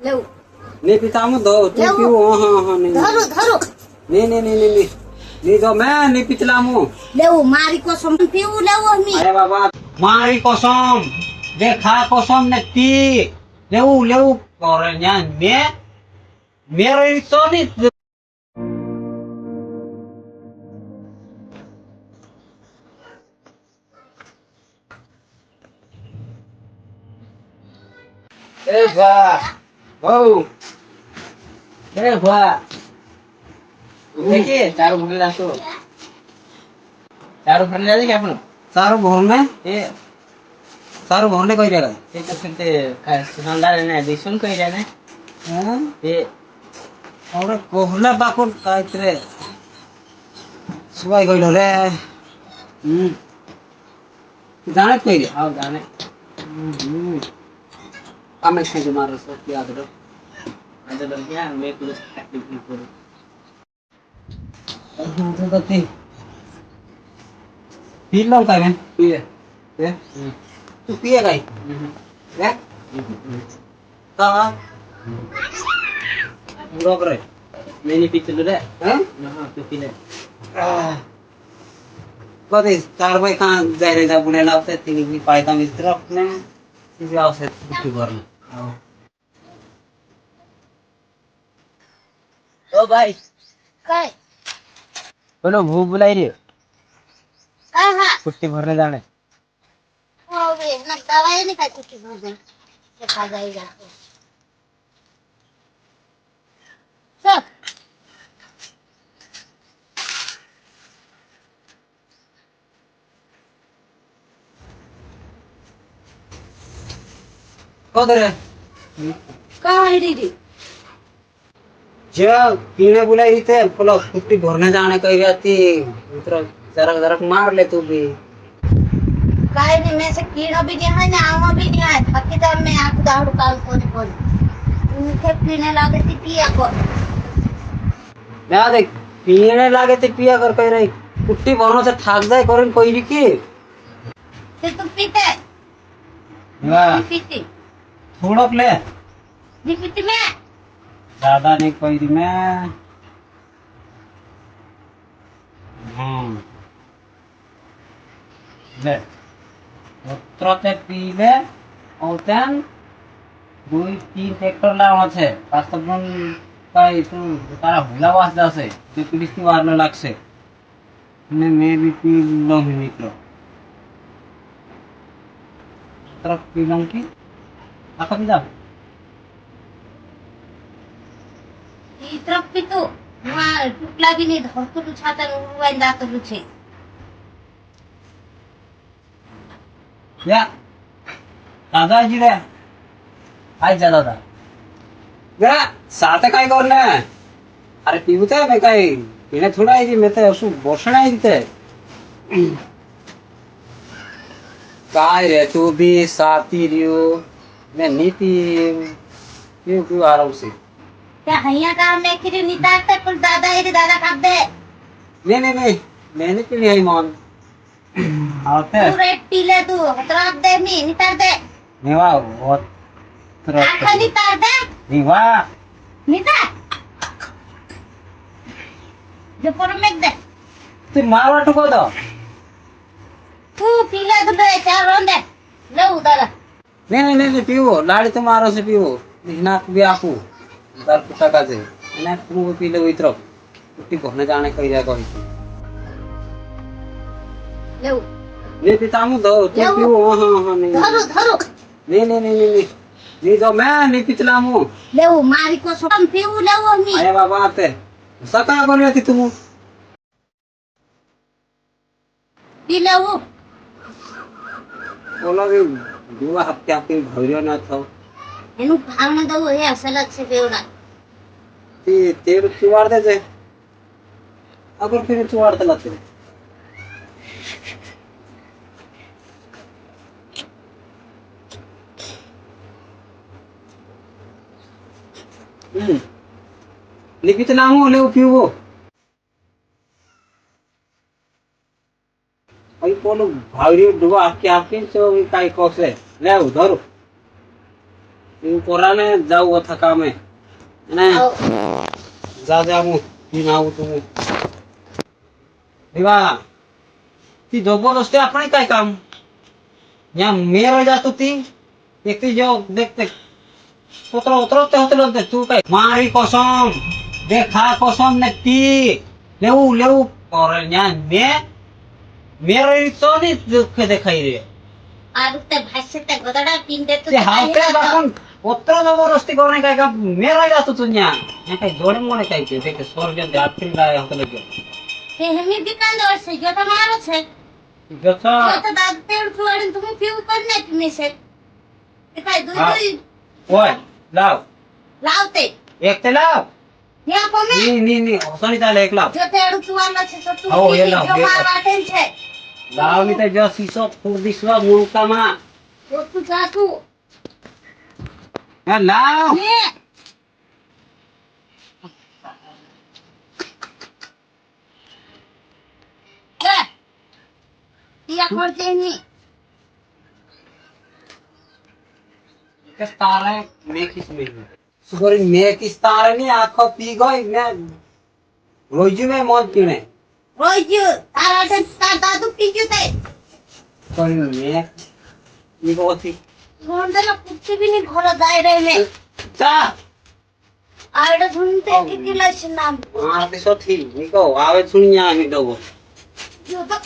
લેવું नहीं पीता हूँ दो तू लेवो। पीओ हाँ हाँ नहीं ધરું ધરું नहीं नहीं नहीं नहीं नहीं तो मैं नहीं पिछला हूँ લેવું મારી કોસમ પીવું લેવું અમી अरे बाबा मारी कसम देखा कसम ने ती लेऊ लेऊ और यहाँ मैं मेरे तो नहीं ए वाह ओ ए वाह देखिए चारों भरने जाते हो चारों भरने जाते क्या अपन चारों भर में ये चारों भरने कोई रहेगा ते तो फिर ते सुनांदार ने दिसून कही रहा ने हाँ ते और कोहला बाकुल काय तेरे सुबह कोई रे जाने कोई रे आओ गाने आमे से जो मारो सो क्या करो अंदर लग गया मैं कुछ एक्टिविटी करूं तो करती पी लो काय में पिए ये तू पिए काय ये कहाँ रोक रहे मैंने पीछे लो रे हैं हां तो पीले कधी चार बाई कहाँ जायरे जा बुने लावते तिने भी पायता मिस्त्र अपने तिने आवश्यक कुछ करना आओ ओ भाई કઈ बोलो भूख बुलाई रही હા હા पुट्टी भरने जाने હવે ના દવાઈ નહીં ખાઈ ચૂકી ભોજન એ ખાઈ જાય સર कौन रे કઈ દીદી जे पीने बुलाई थे बोलो कुट्टी भरने जाने कही जाती मित्र जरा जरा मार ले तू भी કઈ નહીં મેં से कीड़ा भी नहीं है ना आवा भी नहीं है थकी तो मैं आंख दाड़ू काम कोनी उनके पीने लगे थी पिया को मैं देख पीने लागे थे पिया कर कह रही कुट्टी भरने से ठाक जाए करें कोई भी की फिर तुम पीते वाह नहीं पीती थोड़ा ले नहीं पीती मैं ज्यादा नहीं कोई दी मैं ले उतरते पी ले और तेन दुई तीन ट्रैक्टर लावना छे पास तो पण काई तू तारा हुला वास जासे ते पुलिस की वारने लागसे ने मैं भी पी लो मित्र तरफ पी लो की apa bisa ई तरफ भी तो वहाँ टुकला भी नहीं धरतो तो छाता उड़वाई जातो छे ya दादाजी रे आई जा दादा गा साथ काय करना अरे पीवते मैं काय पीने थोड़ा है जी मैं तो उसको बोसना है जीते काय रे तू भी साथी रियो मैं नीति क्यों क्यों आ रहा हूँ से क्या हैया का मैं किरी नितारते पर दादा ये दादा कब दे नहीं मैंने पी लिया ईमान आते तू रेट पी ले तू तरफ दे मी नितार दे निवा बहुत आखा नितार दे निवा नितार जो पर में दे तू मारवा टुको दो तू पी ले तो दे चार रोंदे ले दादा नहीं पीओ लाड़ी तो मारो से पीओ ना भी आपू दर कुटा का जे ना तू पी ले इतर कुट्टी भरने जाने कही जा कही ले नहीं पीता हूँ दो तू लेवो। पीओ हाँ नहीं धरो धरो नहीं तो मैं नहीं पिछला हूँ ले मारी को सोम पीऊ ले मी अरे बाबा आते सका कर रही थी तुम पी ले बोला भी दुआ हफ्ते आपके भरियो ना था एनु भावना दो हे असलत से बेवड़ा तेरे चुवाड़ दे जे अगर फिर चुवाड़ दे लाते लिखित नाम हो ले पीवो भाई बोलो भावरी दुआ आपके आपके तो काय कोसे ले धरो હું પોરાને જાઉં હતા કામે અને જા હું પીને આવું તું દેવા તી જબરદસ્તી આપણે કઈ કામ ત્યાં મેર જાતું તી એકથી જો દેખતે ઉતરો તું કઈ મારી કસમ દેખા કસમ ને તી લેવું પર ત્યાં મેરે તો ની દુઃખ દેખાઈ રે આ રીતે ભાષતે ગોદડા પીન દે તો તે હાવતે બાપન ઉતરો જબરદસ્તી કોને કઈ કામ મેરે જાતું તું ત્યાં કઈ જોડે મોને કઈ કે દેખ સ્વર્ગ દે આપી લાય હતો લગ્યો તે હેમી દુકાન દોર છે જો તમારો છે જતા તો દાદ પેડ છુવાડીને તમે પીવું કર ને પીને છે એ કાઈ હા. દૂધ ઓય લાવ લાવતે એક તે લાવ ત્યાં કોમે ની ઓસણી ચાલે એક લાવ જો તેડું છુવાનો છે તો તું આવો, એ પી લાવ, જો એ માર લાવ. વાટે છે લાવ ની તે જો સીસો ફૂદીસવા મુલકામાં તો તું જાતું એ લાવ ને યા કરતે ની કે તારે મેકીસ મેકી સુગરી મેકીસ તારે ની આખો પી ગઈ ને રોજુ મે મોત પીણે રોજ તારા તે તાર દાદુ પીજું તે કોઈ મે ઈ ગોથી ગોંડલા પુત્તી બી ની ઘર દાઈ રે મે ચા આડે સુનતે કેટલા છે નામ આરતી સોથી નીકો આવે સુણ્યા ની દો જો તો